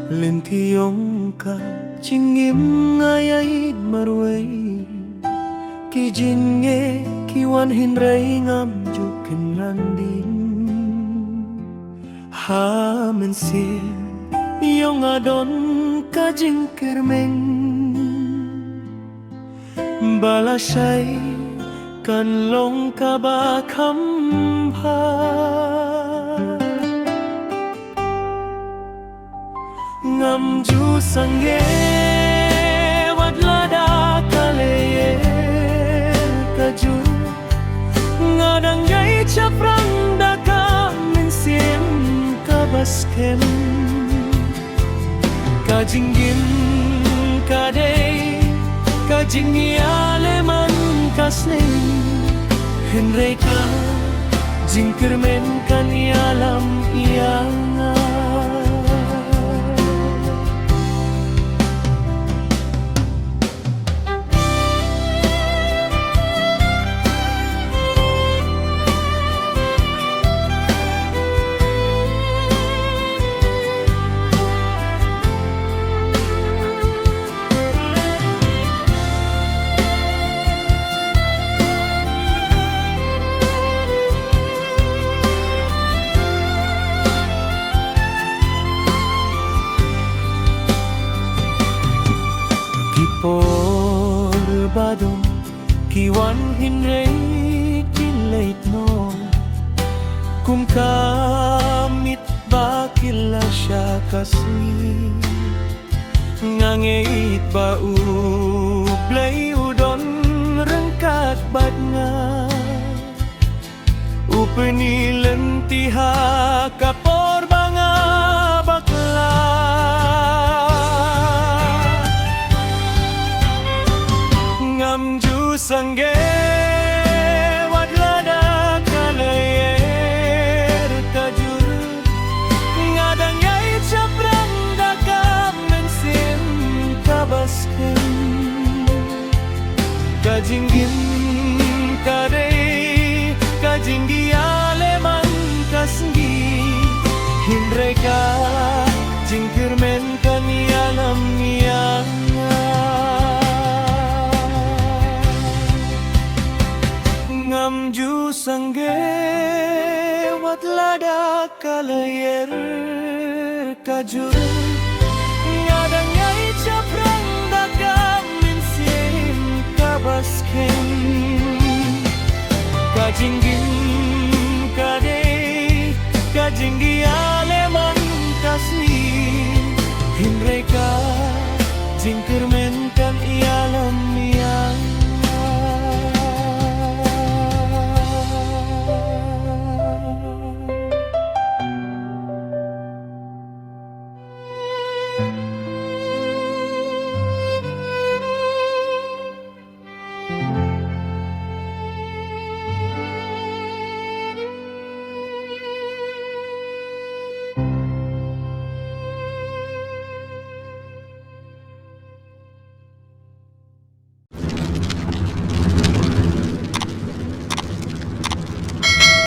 Lintiyong ka Chingim ngayay marway Kijinge kiwan hinray ngam jukin landin Mensir yung adon kajing kirmeng Balasay kanlong kabakampa Ngam ju sangge wadlada kaleye kaju ngadang gay caprang daka mensim kabaskem kajinggim kadei kajingi aleman kasning henrei ka jingkermen kan ialam ianga Porbado kiwan hinrei kilait no kum kamit bakila siya kasi ngangeit ba ublay udon rengkat bat nga upenilen tiha kapor banga bakla Ngam ju sangge wadlada kalayer kajur ngadang yai caprang daka mensim kabaskem kajinggim kadei kajinggi aleman kasnggi hindrei ka jingkirmen kan ialam ianga Ngam ju sangge wadlada kalayer kajur ngadang yai caprang daka mensim kabaskem kajinggim kadei kajinggi aleman kasih hinrei ka jingkermen